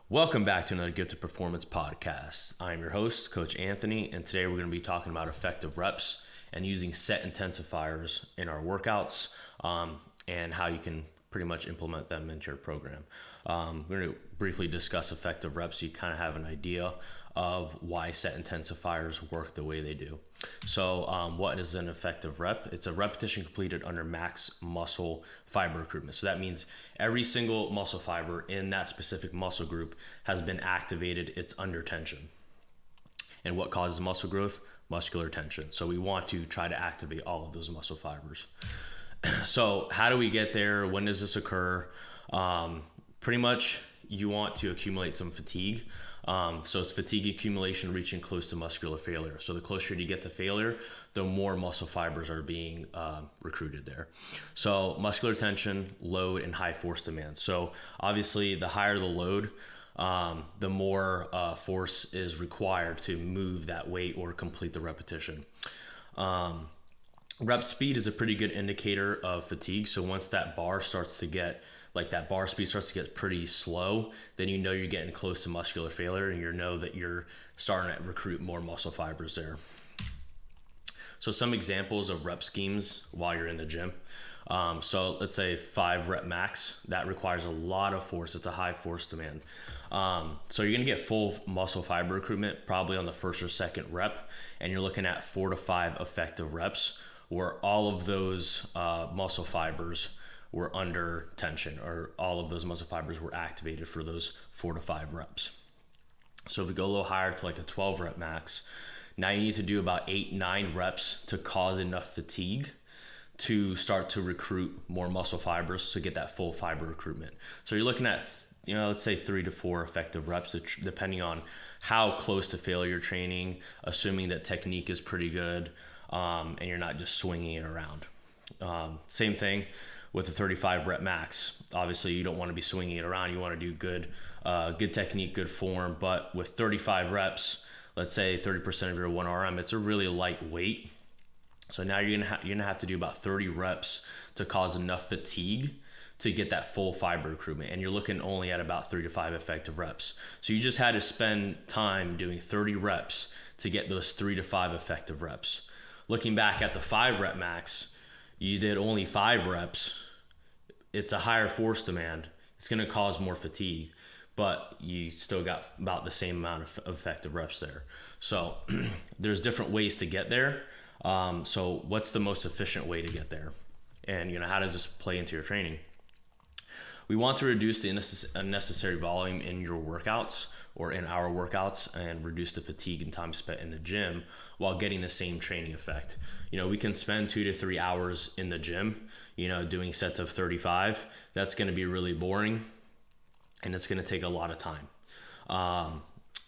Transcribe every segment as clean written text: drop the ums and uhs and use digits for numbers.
Welcome back to another Get to Performance podcast. I'm your host, Coach Anthony, and today we're going to be talking about effective reps and using set intensifiers in our workouts and how you can pretty much implement them into your program. We're going to briefly discuss effective reps so you kind of have an idea of why set intensifiers work the way they do. So what is an effective rep? It's a repetition completed under max muscle fiber recruitment. So that means every single muscle fiber in that specific muscle group has been activated. It's under tension. And what causes muscle growth? Muscular tension. So we want to try to activate all of those muscle fibers. So how do we get there? When does this occur? Pretty much you want to accumulate some fatigue. So it's fatigue accumulation reaching close to muscular failure. So the closer you get to failure, the more muscle fibers are being recruited there. So muscular tension, load, and high force demand. So obviously the higher the load, the more force is required to move that weight or complete the repetition. Rep speed is a pretty good indicator of fatigue. So once that bar starts to get that bar speed starts to get pretty slow, then you know you're getting close to muscular failure and you know that you're starting to recruit more muscle fibers there. So some examples of rep schemes while you're in the gym. So let's say 5 rep max, that requires a lot of force. It's a high force demand. So you're gonna get full muscle fiber recruitment probably on the first or second rep, and you're looking at 4 to 5 effective reps where all of those muscle fibers were under tension, or all of those muscle fibers were activated for those 4 to 5 reps. So if we go a little higher to like a 12 rep max, now you need to do about 8-9 reps to cause enough fatigue to start to recruit more muscle fibers to get that full fiber recruitment. So you're looking at, let's say 3 to 4 effective reps, depending on how close to failure you're training, assuming that technique is pretty good, and you're not just swinging it around. Same thing with a 35 rep max. Obviously you don't want to be swinging it around. You want to do good technique, good form. But with 35 reps, let's say 30% of your 1RM, it's a really light weight. So now you're gonna have to do about 30 reps to cause enough fatigue to get that full fiber recruitment. And you're looking only at about 3 to 5 effective reps. So you just had to spend time doing 30 reps to get those 3 to 5 effective reps. Looking back at the 5 rep max, you did only 5 reps. It's a higher force demand. It's going to cause more fatigue, but you still got about the same amount of effective reps there. So there's different ways to get there. So what's the most efficient way to get there? And how does this play into your training? We want to reduce the unnecessary volume in your workouts or in our workouts and reduce the fatigue and time spent in the gym while getting the same training effect. We can spend 2 to 3 hours in the gym, doing sets of 35. That's going to be really boring and it's going to take a lot of time.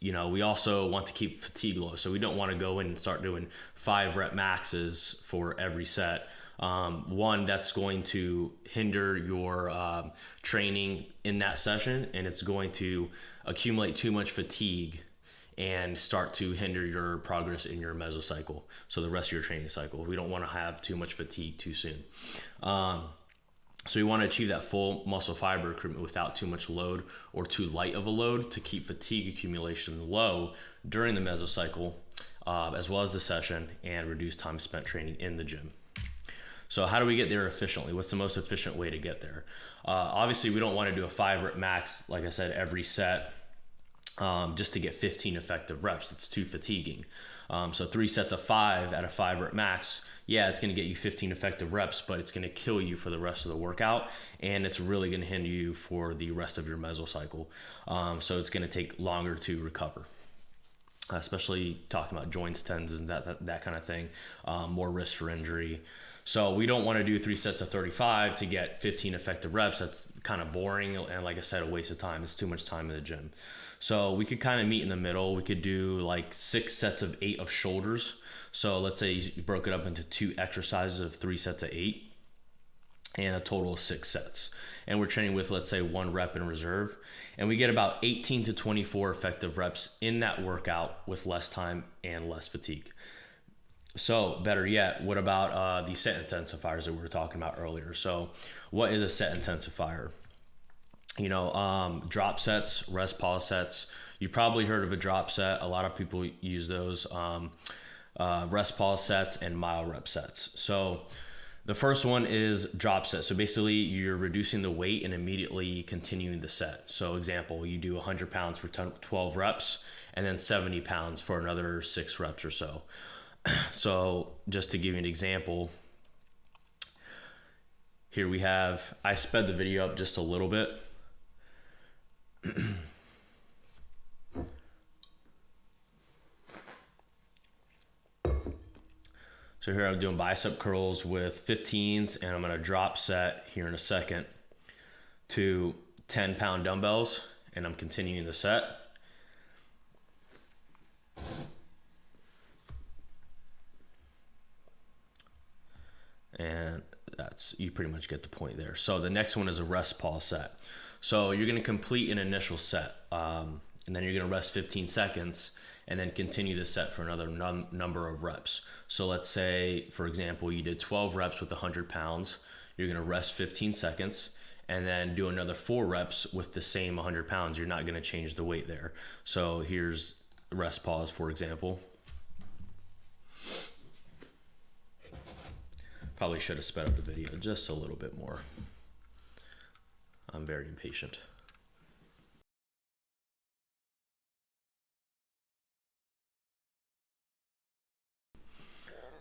We also want to keep fatigue low. So we don't want to go in and start doing 5 rep maxes for every set. One, that's going to hinder your training in that session, and it's going to accumulate too much fatigue and start to hinder your progress in your mesocycle. So the rest of your training cycle. We don't want to have too much fatigue too soon. So we want to achieve that full muscle fiber recruitment without too much load or too light of a load to keep fatigue accumulation low during the mesocycle, as well as the session, and reduce time spent training in the gym. So how do we get there efficiently? What's the most efficient way to get there? Obviously, we don't want to do a 5 rep max, like I said, every set just to get 15 effective reps. It's too fatiguing. So 3 sets of 5 at a 5 rep max, yeah, it's going to get you 15 effective reps, but it's going to kill you for the rest of the workout, and it's really going to hinder you for the rest of your mesocycle. So it's going to take longer to recover. Especially talking about joints, tendons, and that kind of thing, more risk for injury. So we don't want to do 3 sets of 35 to get 15 effective reps. That's kind of boring, and like I said, a waste of time. It's too much time in the gym. So we could kind of meet in the middle. We could do like 6 sets of 8 of shoulders. So let's say you broke it up into 2 exercises of 3 sets of 8 and a total of 6 sets. And we're training with, let's say, 1 rep in reserve. And we get about 18 to 24 effective reps in that workout with less time and less fatigue. So better yet, what about the set intensifiers that we were talking about earlier? So what is a set intensifier? drop sets, rest pause sets. You probably heard of a drop set. A lot of people use those. Rest pause sets and mile rep sets. So the first one is drop set. So basically you're reducing the weight and immediately continuing the set. So example, you do 100 pounds for 12 reps and then 70 pounds for another 6 reps or so. So just to give you an example, here we have, I sped the video up just a little bit. So here I'm doing bicep curls with 15s, and I'm gonna drop set here in a second to 10-pound dumbbells, and I'm continuing the set. And you pretty much get the point there. So the next one is a rest pause set. So you're gonna complete an initial set, and then you're gonna rest 15 seconds, and then continue the set for another number of reps. So let's say, for example, you did 12 reps with 100 pounds. You're gonna rest 15 seconds, and then do another 4 reps with the same 100 pounds. You're not gonna change the weight there. So here's rest pause, for example. Probably should have sped up the video just a little bit more. I'm very impatient.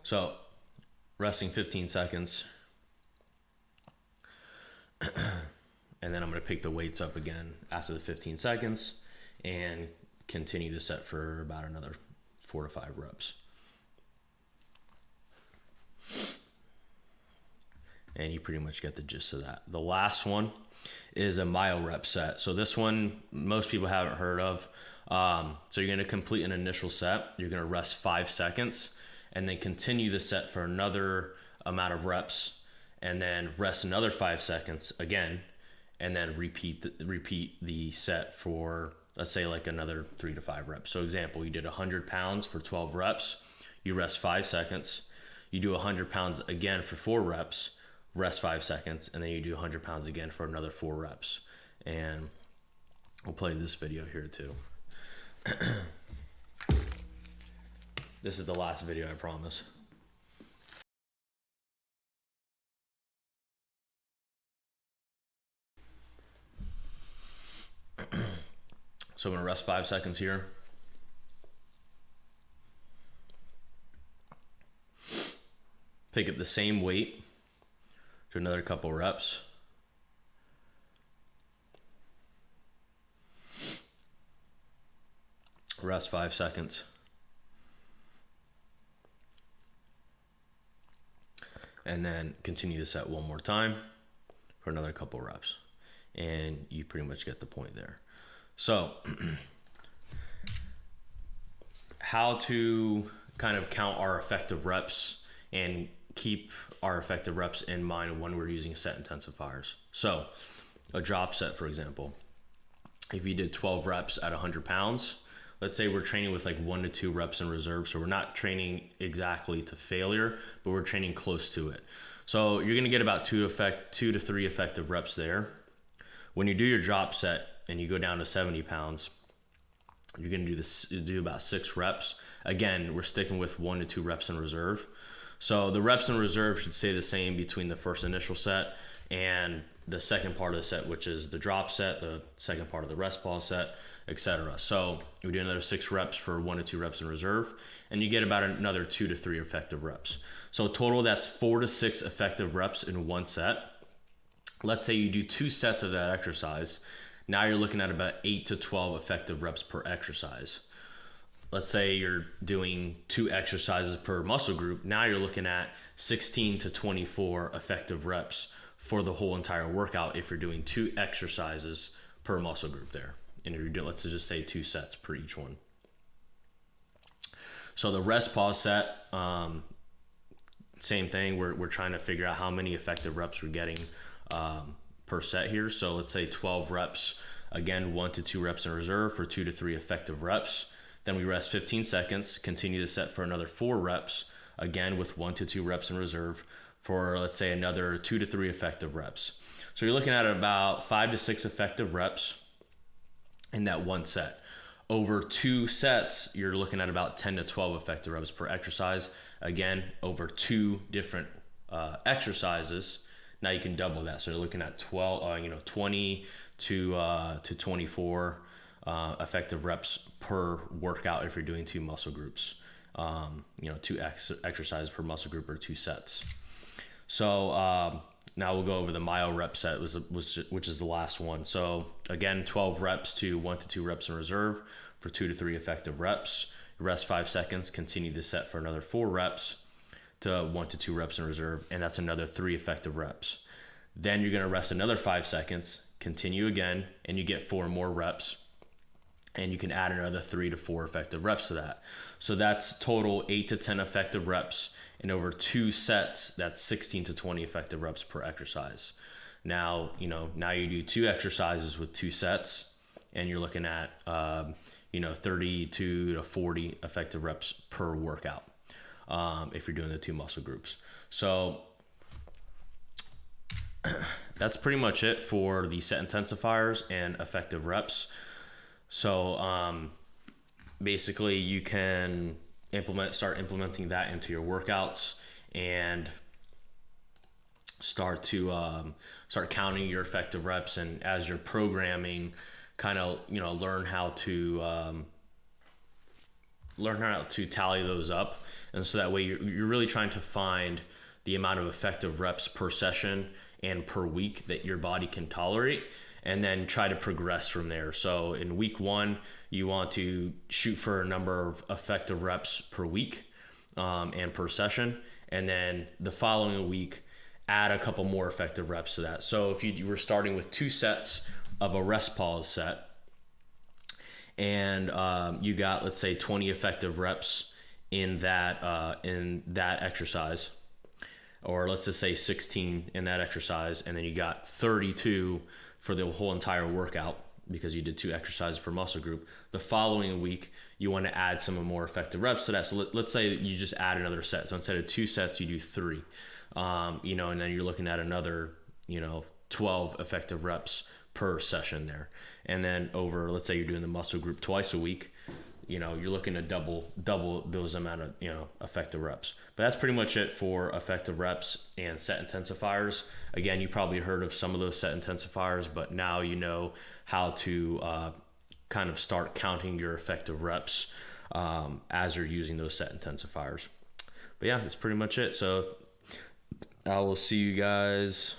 So resting 15 seconds. And then I'm going to pick the weights up again after the 15 seconds and continue the set for about another 4 to 5 reps. And you pretty much get the gist of that. The last one is a mile rep set. So this one, most people haven't heard of. So you're going to complete an initial set. You're going to rest 5 seconds and then continue the set for another amount of reps, and then rest another 5 seconds again, and then repeat the set for, let's say, like another 3 to 5 reps. So example, you did 100 pounds for 12 reps, you rest 5 seconds, you do 100 pounds again for 4 reps, rest 5 seconds, and then you do 100 pounds again for another 4 reps. And we'll play this video here too. This is the last video, I promise. So I'm gonna rest 5 seconds here. Pick up the same weight to another couple reps. Rest 5 seconds. And then continue the set one more time for another couple reps. And you pretty much get the point there. So how to kind of count our effective reps and keep our effective reps in mind when we're using set intensifiers. So a drop set, for example, if you did 12 reps at 100 pounds, let's say we're training with like 1 to 2 reps in reserve. So we're not training exactly to failure, but we're training close to it. So you're gonna get about 2 to 3 effective reps there. When you do your drop set and you go down to 70 pounds, you're gonna do about 6 reps. Again, we're sticking with 1 to 2 reps in reserve. So the reps in reserve should stay the same between the first initial set and the second part of the set, which is the drop set, the second part of the rest pause set, etc. So we do another 6 reps for 1 to 2 reps in reserve, and you get about another 2 to 3 effective reps. So total, that's 4 to 6 effective reps in one set. Let's say you do 2 sets of that exercise. Now you're looking at about 8 to 12 effective reps per exercise. Let's say you're doing 2 exercises per muscle group. Now you're looking at 16 to 24 effective reps for the whole entire workout if you're doing 2 exercises per muscle group there. And you're doing, let's just say 2 sets per each one. So the rest pause set, same thing. We're trying to figure out how many effective reps we're getting per set here. So let's say 12 reps, again, 1 to 2 reps in reserve for 2 to 3 effective reps. Then we rest 15 seconds, continue the set for another 4 reps, again with 1 to 2 reps in reserve for, let's say, another 2 to 3 effective reps. So you're looking at about 5 to 6 effective reps in that one set. Over 2 sets, you're looking at about 10 to 12 effective reps per exercise. Again, over 2 different exercises. Now you can double that. So you're looking at 20 to 24 effective reps per workout if you're doing 2 muscle groups. 2 exercises per muscle group or 2 sets. So now we'll go over the myo rep set, which is the last one. So again, 12 reps to 1 to 2 reps in reserve for 2 to 3 effective reps. Rest 5 seconds, continue the set for another 4 reps to 1 to 2 reps in reserve, and that's another 3 effective reps. Then you're going to rest another 5 seconds, continue again, and you get 4 more reps. And you can add another 3 to 4 effective reps to that. So that's total 8 to 10 effective reps. And over 2 sets, that's 16 to 20 effective reps per exercise. Now you do 2 exercises with 2 sets, and you're looking at 32 to 40 effective reps per workout if you're doing the 2 muscle groups. So that's pretty much it for the set intensifiers and effective reps. So basically you can start implementing that into your workouts and start counting your effective reps, and as you're programming, kind of learn how to tally those up, and so that way you're really trying to find the amount of effective reps per session and per week that your body can tolerate, and then try to progress from there. So in week 1, you want to shoot for a number of effective reps per week and per session. And then the following week, add a couple more effective reps to that. So if you were starting with 2 sets of a rest pause set, and you got, let's say, 20 effective reps in that exercise, or let's just say 16 in that exercise, and then you got 32 for the whole entire workout because you did 2 exercises per muscle group. The following week, you want to add some more effective reps to that. So let's say you just add another set. So instead of 2 sets, you do 3, and then you're looking at another, 12 effective reps per session there. And then over, let's say you're doing the muscle group twice a week, you're looking to double those amount of, effective reps. But that's pretty much it for effective reps and set intensifiers. Again, you probably heard of some of those set intensifiers, but now you know how to kind of start counting your effective reps as you're using those set intensifiers. But yeah, that's pretty much it. So I will see you guys